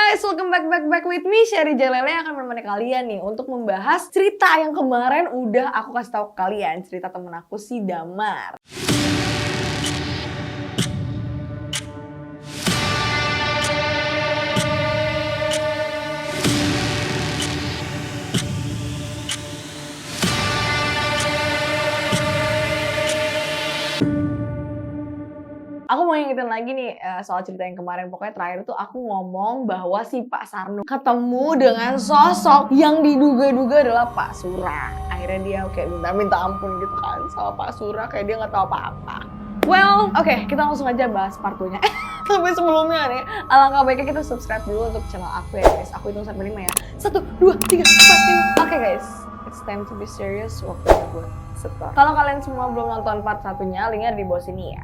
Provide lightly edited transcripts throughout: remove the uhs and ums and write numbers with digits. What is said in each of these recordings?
guys, welcome back with me, Sherry Jalele yang akan menemani kalian nih untuk membahas cerita yang kemarin udah aku kasih tahu ke kalian, cerita temen aku si Damar. Aku mau ingetin lagi nih soal cerita yang kemarin. Pokoknya terakhir tuh aku ngomong bahwa si Pak Sarno ketemu dengan sosok yang diduga-duga adalah Pak Surah. Akhirnya dia kayak minta ampun gitu kan sama Pak Surah, kayak dia nggak tahu apa-apa. Well, oke, kita langsung aja bahas part 2-nya. Tapi sebelumnya nih, alangkah baiknya kita subscribe dulu untuk channel aku ya guys. Aku hitung sampai 5 ya. 1, 2, 3, 4, 5. Oke guys, it's time to be serious. Waktunya buat setor. Kalau kalian semua belum nonton part 1-nya, linknya di bawah sini ya.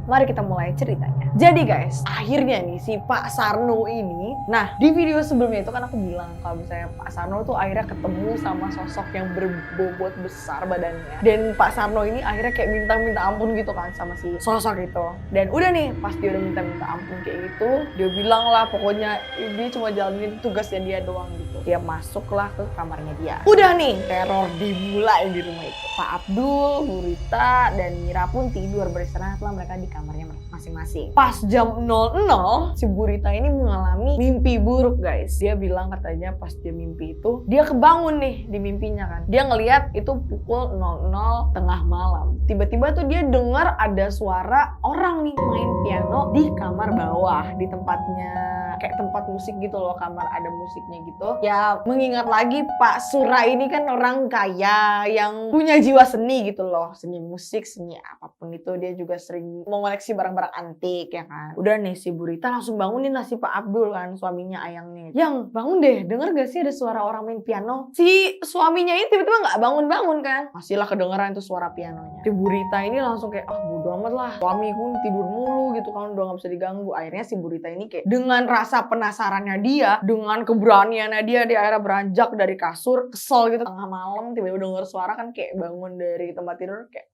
Mari kita mulai ceritanya. Jadi guys, akhirnya nih si Pak Sarno ini, nah di video sebelumnya itu kan aku bilang kalau misalnya Pak Sarno tuh akhirnya ketemu sama sosok yang berbobot besar badannya. Dan Pak Sarno ini akhirnya kayak minta ampun gitu kan sama si sosok itu. Dan udah nih, pas dia udah minta ampun kayak gitu, dia bilang lah pokoknya dia cuma jalanin tugasnya dia doang gitu. Dia masuklah ke kamarnya dia. Udah nih, teror dimulai di rumah itu. Pak Abdul, Bu Rita, dan Mira pun tidur beristirahatlah mereka di kamarnya masing-masing. Pas jam 00, si Bu Rita ini mengalami mimpi buruk guys. Dia bilang katanya pas dia mimpi itu, dia kebangun nih di mimpinya kan. Dia ngelihat itu pukul 00 tengah malam. Tiba-tiba tuh dia dengar ada suara orang nih main piano di kamar bawah. Di tempatnya, kayak tempat musik gitu loh, kamar ada musiknya gitu. Ya mengingat lagi Pak Surah ini kan orang kaya yang punya jiwa seni gitu loh. Seni musik, seni apapun itu, dia juga sering mengoleksi barang-barang antik ya kan. Udah nih si Bu Rita langsung bangunin lah si Pak Abdul kan, suaminya Ayangnya. Yang bangun deh, denger gak sih ada suara orang main piano? Si suaminya ini tiba-tiba gak bangun-bangun kan. Masihlah kedengeran tuh suara pianonya. Si Bu Rita ini langsung kayak, bodo amat lah, suamiku tidur mulu gitu kan, udah gak bisa diganggu. Akhirnya si Bu Rita ini kayak dengan rasa penasarannya dia, dengan keberaniannya dia akhirnya beranjak dari kasur, kesel gitu. Tengah malam tiba-tiba denger suara kan, kayak bangun dari tempat tidur kayak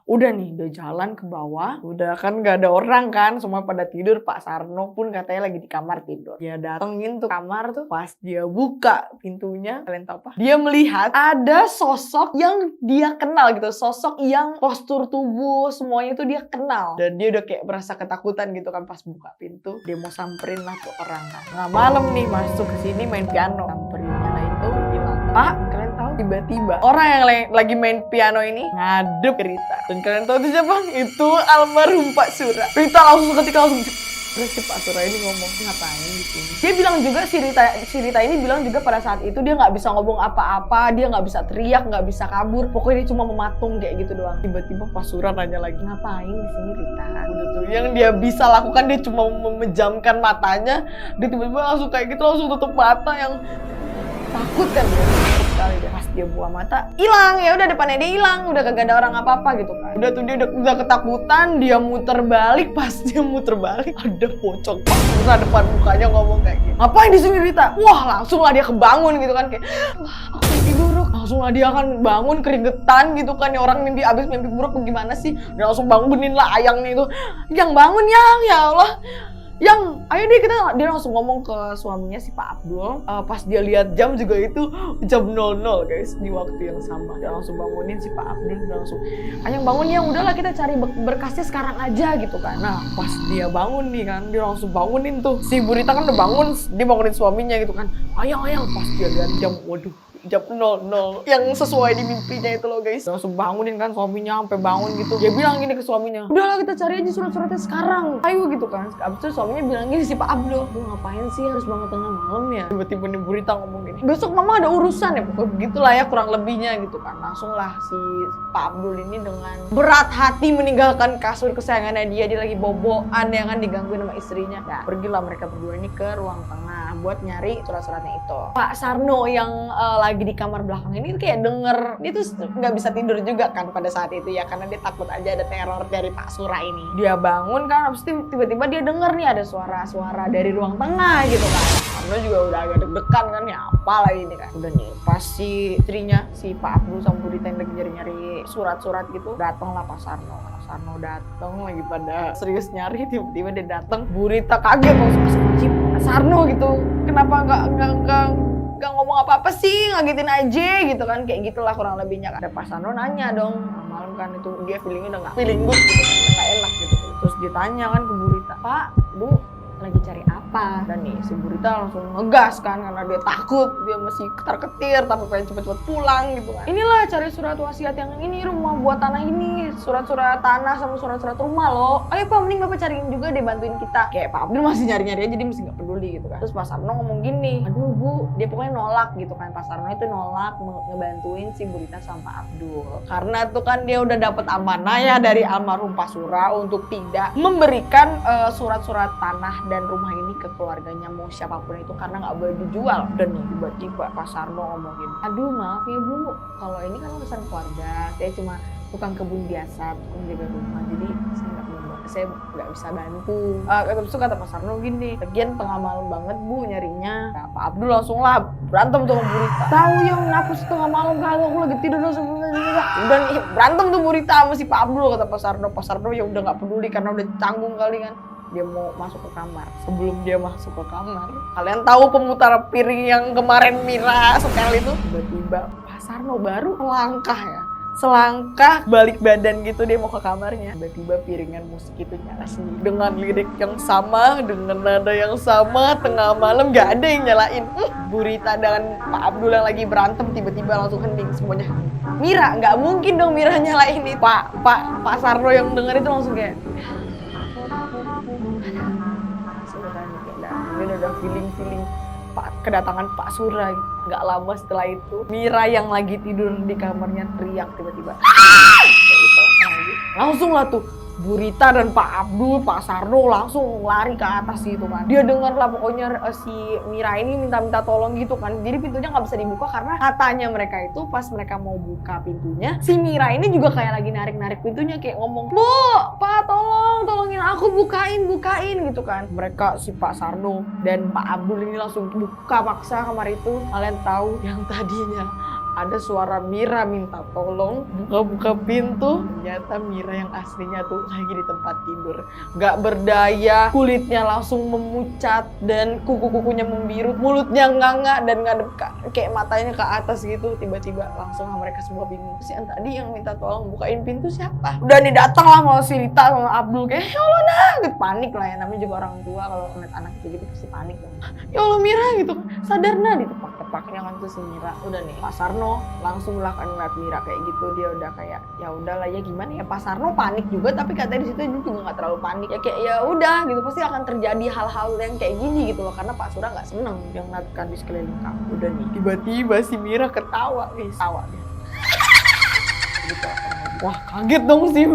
udah nih, udah jalan ke bawah, udah kan gak ada orang kan, semua pada tidur. Pak Sarno pun katanya lagi di kamar tidur. Dia datengin tuh kamar tuh, pas dia buka pintunya, kalian tahu apa? Dia melihat ada sosok yang dia kenal gitu, sosok yang postur tubuh semuanya tuh dia kenal. Dan dia udah kayak merasa ketakutan gitu kan pas buka pintu. Dia mau samperin lah tuh orang kan. Tengah malam nih masuk ke sini main piano. Samperinnya lah itu bilang, "Pak, kalian tahu?" Tiba-tiba orang yang lagi main piano ini ngadep Rita. Dan kalian tahu itu siapa? Itu almarhum Pak Surah. Rita langsung terus si Pak Surah ini ngomong, ngapain di sini? Dia bilang juga si Rita ini bilang juga pada saat itu dia nggak bisa ngomong apa-apa, dia nggak bisa teriak, nggak bisa kabur, pokoknya dia cuma mematung kayak gitu doang. Tiba-tiba Pak Surah nanya lagi, ngapain di sini Rita? Udah tuh yang dia bisa lakukan, dia cuma memejamkan matanya, dia tiba-tiba langsung kayak gitu, langsung tutup mata yang takut kan dia. Sekali deh pas dia buah mata hilang, ya udah depannya dia hilang, udah kagak ada orang apa-apa gitu kan. Udah tuh dia udah ketakutan, dia muter balik. Pas dia muter balik ada pocong Pak Surah depan mukanya ngomong kayak gitu, ngapain di sini Rita? Wah langsung lah dia kebangun gitu kan, kayak aku mimpi buruk. Langsung lah dia kan bangun keringetan gitu kan, ya orang mimpi abis mimpi buruk gimana sih. Dia langsung bangunin lah Ayangnya itu, yang bangun yang, ya Allah yang, ayo deh dia langsung ngomong ke suaminya si Pak Abdul. Pas dia lihat jam juga itu jam 00 guys, di waktu yang sama. Dia langsung bangunin si Pak Abdul, dia langsung, Ayang bangun ya, udahlah kita cari berkasnya sekarang aja gitu kan. Nah pas dia bangun nih kan, dia langsung bangunin tuh si Bu Rita kan udah bangun, dia bangunin suaminya gitu kan, Ayang. Pas dia lihat jam, waduh, jam 00 yang sesuai di mimpinya itu loh guys. Dia langsung bangunin kan suaminya, sampai bangun gitu. Dia bilang gini ke suaminya, udahlah kita cari aja surat-suratnya sekarang, ayo gitu kan. Abis itu suaminya bilang gini si Pak Abdul, lu ngapain sih harus bangun tengah malam ya? Tiba-tiba nih Bu Rita ngomong gini, besok mama ada urusan ya, pokoknya begitulah ya kurang lebihnya gitu kan. Langsung lah si Pak Abdul ini dengan berat hati meninggalkan kasur kesayangannya dia lagi boboan ya kan, digangguin sama istrinya. Nah pergilah mereka berdua ini ke ruang tengah buat nyari surat-suratnya itu. Pak Sarno yang lagi di kamar belakang ini kayak denger, dia tuh nggak bisa tidur juga kan pada saat itu ya, karena dia takut aja ada teror dari Pak Surah ini. Dia bangun kan, habis itu tiba-tiba dia denger nih ada suara-suara dari ruang tengah gitu kan. Sarno juga udah agak deg-degan kan, ya apa lagi ini kan. Udah nih pas si istrinya si Pak Abdul sama Bu Rita yang lagi nyari-nyari surat-surat gitu, datanglah Pak Sarno. Sarno datang lagi pada serius nyari, tiba-tiba dia datang. Bu Rita kaget langsung, Sarno gitu, kenapa nggak ngomong apa-apa sih, ngagetin aja gitu kan, kayak gitulah kurang lebihnya. Ada Pak Sarno nanya dong malam kan, itu dia feelingnya udah nggak feeling good gitu kan, nggak enak gitu. Terus ditanya kan ke Bu Rita, Pak, Bu lagi cari apa? Dan nih si Bu Rita langsung ngegas kan, karena dia takut, dia masih ketar-ketir tapi pengen cepet-cepet pulang gitu kan. Inilah cari surat wasiat yang ini, rumah buat tanah ini, surat-surat tanah sama surat-surat rumah loh. Ayo Pak, mending Bapak cariin juga deh, bantuin kita. Kayak Pak Abdul masih nyari-nyari aja, jadi mesti nggak peduli gitu kan. Terus Pak Sarno ngomong gini, aduh Bu, dia pokoknya nolak gitu kan. Pak Sarno itu nolak ngebantuin si Bu Rita sama Pak Abdul, karena tuh kan dia udah dapet amanah ya dari almarhum Pak Sura untuk tidak memberikan surat-surat tanah dan rumah ini ke keluarganya, mau siapapun itu, karena nggak boleh dijual. Dan nih tiba-tiba Pak Sarno ngomongin, aduh maaf ya Bu, kalau ini kan urusan keluarga, saya cuma tukang kebun biasa, tukang jaga rumah, jadi saya nggak bisa bantu. Terus kata Pak Sarno gini, lagian tengah malam banget Bu nyarinya. Nah, Pak Abdul langsung lah berantem tuh sama Bu Rita. Tahu yang ngapus tengah malam kalau aku lagi tidur langsung udah nih berantem tuh Bu Rita sama si Pak Abdul. Kata Pak Sarno, Pak Sarno ya udah nggak peduli karena udah canggung kali kan. Dia mau masuk ke kamar. Sebelum dia masuk ke kamar, kalian tahu pemutar piring yang kemarin Mira setel itu? Tiba-tiba Pak Sarno baru selangkah balik badan gitu, dia mau ke kamarnya. Tiba-tiba piringan musik itu nyala sendiri dengan lirik yang sama, dengan nada yang sama, tengah malam gak ada yang nyalain. Bu Rita dan Pak Abdul yang lagi berantem tiba-tiba langsung hening semuanya. Mira, nggak mungkin dong Mira nyalain ini. Pak Sarno yang denger itu langsung kayak dia udah feeling kedatangan Pak Sura. Nggak lama setelah itu Mira yang lagi tidur di kamarnya teriak tiba-tiba langsung lah tuh Bu Rita dan Pak Abdul, Pak Sarno langsung lari ke atas gitu kan. Dia dengar lah pokoknya si Mira ini minta tolong gitu kan. Jadi pintunya nggak bisa dibuka karena katanya mereka itu pas mereka mau buka pintunya, si Mira ini juga kayak lagi narik pintunya kayak ngomong, Bu, Pak tolongin aku bukain gitu kan. Mereka si Pak Sarno dan Pak Abdul ini langsung buka paksa kamar itu. Kalian tahu yang tadinya ada suara Mira minta tolong, buka pintu, ternyata Mira yang aslinya tuh lagi di tempat tidur. Gak berdaya, kulitnya langsung memucat dan kuku-kukunya membiru, mulutnya nganga dan ngadep kayak matanya ke atas gitu. Tiba-tiba langsung mereka semua bingung. Si yang tadi yang minta tolong bukain pintu siapa? Udah nih datang lah sama si Rita sama Abdul kayak, ya Allah nah, gitu. Panik lah ya, namanya juga orang tua kalau ngeliat anak gitu pasti panik lah. Ya Allah Mira gitu, sadar nah, ditepak-tepaknya kan tuh si Mira. Udah nih, Pak Sarno langsung lah kan ngeliat Mira kayak gitu, dia udah kayak ya udahlah ya gimana ya. Pak Sarno panik juga tapi katanya di situ dia juga nggak terlalu panik ya, kayak ya udah gitu, pasti akan terjadi hal-hal yang kayak gini gitu loh, karena Pak Sura nggak seneng yang ngeliatkan di sekeliling kamu. Udah nih tiba-tiba si Mira ketawa dia gitu. Wah kaget dong si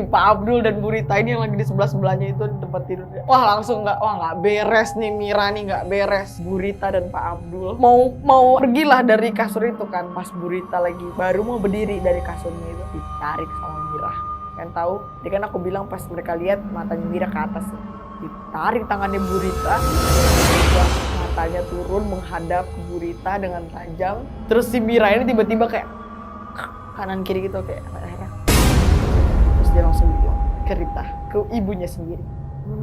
Pak Abdul dan Bu Rita ini yang lagi di sebelah-sebelahnya itu di tempat tidurnya. Wah langsung nggak beres nih Mira nih, nggak beres. Bu Rita dan Pak Abdul mau pergilah dari kasur itu kan. Pas Bu Rita lagi baru mau berdiri dari kasurnya itu ditarik sama Mira. Kan tahu, dia kan aku bilang pas mereka lihat matanya Mira ke atas, ditarik tangannya Bu Rita, matanya turun menghadap ke Bu Rita dengan tajam. Terus si Mira ini tiba-tiba kayak kanan kiri gitu kayak akhirnya. Terus dia langsung bilang ke Rita, ke ibunya sendiri,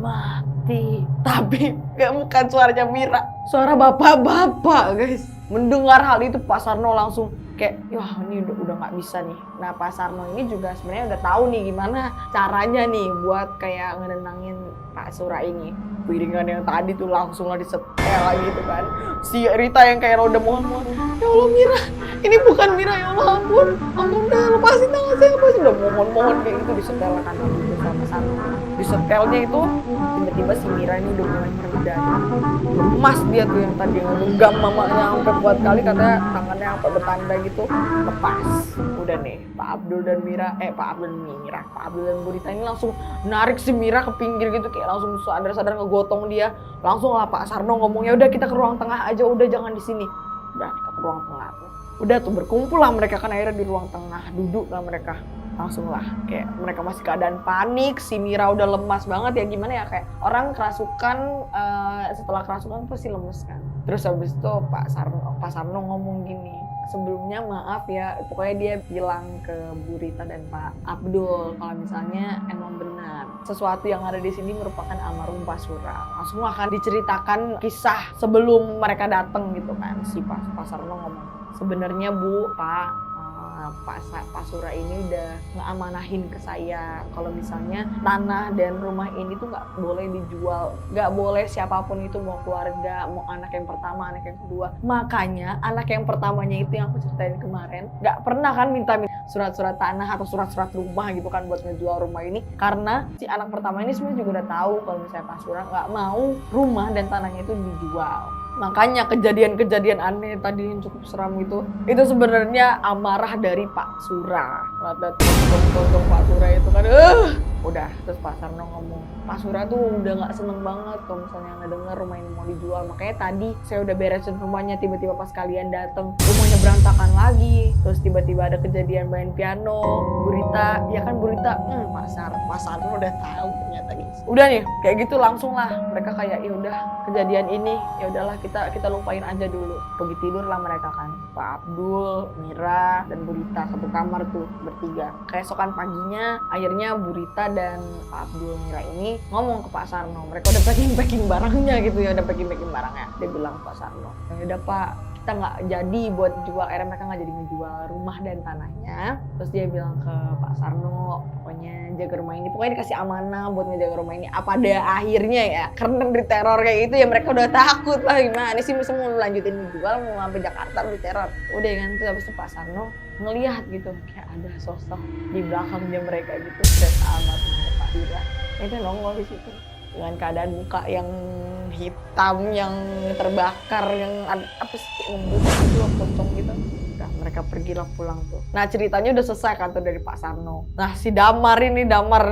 mati. Tapi bukan suaranya Mira, suara bapak-bapak guys. Mendengar hal itu Pak Sarno langsung kayak, wah ini udah nggak bisa nih. Nah Pak Sarno ini juga sebenarnya udah tahu nih gimana caranya nih buat kayak ngenenangin Pak Sura ini. Piringan yang tadi tuh langsung lah disetel gitu kan. Si Rita yang kayak udah mohon-mohon, ya Allah Mira, ini bukan Mira, ya Allah ampun dah, lepasin tangan saya, lepasin. Udah mohon-mohon kayak gitu disetel kan gitu sama Sarno. Disetelnya itu tiba-tiba si Mira ini udah mulai mereda. Lemas dia tuh yang tadi ngegenggam mamanya sampai kuat kali, katanya tangannya sampai bertanda gitu, lepas. Udah nih Pak Abdul dan Bu Rita ini langsung narik si Mira ke pinggir gitu, kayak langsung sadar-sadar ngegotong dia. Langsung lah Pak Sarno ngomong, ya udah kita ke ruang tengah aja, udah jangan di sini. Udah kita ke ruang tengah tuh. Udah tuh berkumpul lah mereka kan akhirnya di ruang tengah, duduk lah mereka. Langsung lah kayak mereka masih keadaan panik, si Mira udah lemas banget ya, gimana ya, kayak orang kerasukan, setelah kerasukan pasti lemes kan. Terus habis itu Pak Sarno ngomong gini, sebelumnya maaf ya, pokoknya dia bilang ke Bu Rita dan Pak Abdul kalau misalnya emang benar sesuatu yang ada di sini merupakan almarhum Pak Surah. Langsung akan diceritakan kisah sebelum mereka datang gitu kan. Si Pak Sarno ngomong, sebenarnya Bu, Pak Surah ini udah ngeamanahin ke saya kalau misalnya tanah dan rumah ini tuh nggak boleh dijual, nggak boleh siapapun itu, mau keluarga, mau anak yang pertama, anak yang kedua. Makanya anak yang pertamanya itu yang aku ceritain kemarin nggak pernah kan minta surat-surat tanah atau surat-surat rumah gitu kan buat ngejual rumah ini, karena si anak pertama ini sebenarnya juga udah tahu kalau misalnya Pak Surah nggak mau rumah dan tanahnya itu dijual. Makanya kejadian-kejadian aneh tadi yang cukup seram itu sebenarnya amarah dari Pak Surah. Lihat tonton Pak Surah itu kan, udah. Terus Pak Sarno ngomong, Pak Surah tuh udah nggak seneng banget kalau misalnya ngedenger rumah ini mau dijual. Makanya tadi saya udah beresin rumahnya, tiba-tiba pas kalian dateng rumahnya berantakan lagi. Terus tiba-tiba ada kejadian main piano. Bu Rita, ya kan Bu Rita, Pak Sarno udah tahu ternyata guys. Udah nih, kayak gitu langsung lah mereka kayak ya udah kejadian ini, ya udahlah kita lupain aja dulu. Pergi tidur lah mereka kan, Pak Abdul, Mira, dan Bu Rita satu kamar tuh bertiga. Keesokan paginya akhirnya Bu Rita dan Pak Abdul, Mira ini ngomong ke Pak Sarno. Mereka udah packing barangnya gitu ya, udah packing barangnya. Dia bilang ke Pak Sarno, ya udah Pak, kita nggak jadi buat jual, akhirnya mereka nggak jadi ngejual rumah dan tanahnya. Terus dia bilang ke Pak Sarno, pokoknya jaga rumah ini, pokoknya dikasih amanah buat ngejaga rumah ini apa ada akhirnya ya, karena diteror kayak gitu ya mereka udah takut lah, gimana sih mesti mau lanjutin dijual, mau sampai Jakarta diteror. Udah kan, terus habis itu Pak Sarno ngelihat gitu kayak ada sosok di belakangnya mereka gitu, dan almarhum Pak Dira itu nongol di situ dengan keadaan muka yang hitam, yang terbakar, yang apa sih, lembut gitu, pocong gitu. Udah, mereka pergilah pulang tuh. Nah ceritanya udah selesai kan tuh dari Pak Sarno. Nah si Damar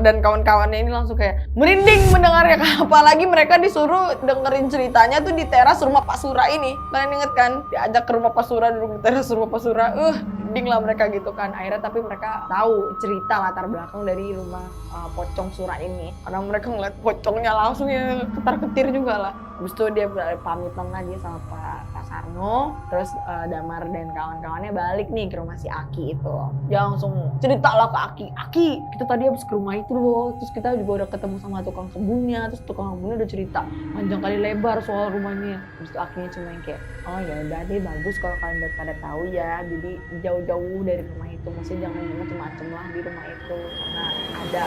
dan kawan-kawannya ini langsung kayak merinding mendengarnya. Apalagi mereka disuruh dengerin ceritanya tuh di teras rumah Pak Surah ini. Kalian inget kan? Diajak ke rumah Pak Surah, duduk di teras rumah Pak Surah. Merinding lah mereka gitu kan. Akhirnya tapi mereka tahu cerita latar belakang dari rumah pocong Surah ini. Karena mereka ngeliat pocongnya langsung ya ketar-ketir juga lah. Habis itu dia pamitan lagi sama Pak Sarno. Terus Damar dan kawan-kawannya balik nih ke rumah si Aki itu. Dia langsung cerita lah ke Aki. Aki, kita tadi habis ke rumah itu loh. Terus kita juga udah ketemu sama tukang kebunnya. Terus tukang kebunnya udah cerita panjang kali lebar soal rumahnya. Terus itu Akinya cuma yang kayak, oh ya udah deh, bagus kalau kalian udah pada tahu ya. Jadi jauh-jauh dari rumah itu. Maksudnya jangan macem-macem lah di rumah itu. Karena ada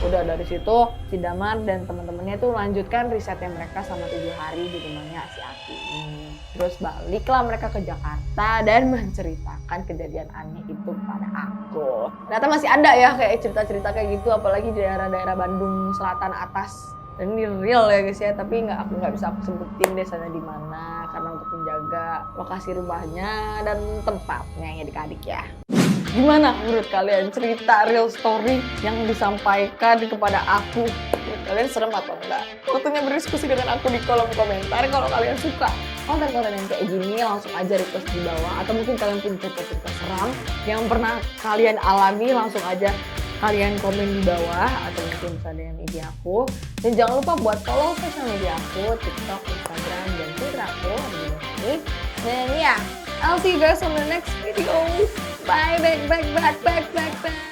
udah dari situ si Damar dan teman-temannya tuh lanjutkan risetnya mereka sama 7 hari di rumahnya si Aki ini. Terus baliklah mereka ke Jakarta dan menceritakan kejadian aneh itu kepada aku. Ternyata masih ada ya kayak cerita-cerita kayak gitu, apalagi di daerah-daerah Bandung Selatan atas. Dan ini real ya guys ya, tapi aku nggak bisa aku sebutin desanya di mana karena untuk menjaga lokasi rumahnya dan tempatnya ya adik-adik ya. Gimana menurut kalian cerita real story yang disampaikan kepada aku? Menurut kalian serem atau enggak? Waktunya berdiskusi dengan aku di kolom komentar. Kalau kalian suka konten-konten yang kayak gini, langsung aja request di bawah. Atau mungkin kalian punya cerita-cerita seram yang pernah kalian alami, langsung aja kalian komen di bawah. Atau mungkin bisa DM IG aku. Dan jangan lupa buat follow sosial media aku, TikTok, Instagram, dan Twitter aku di sini. Dan ya, I'll see you guys on the next video. Bye, back.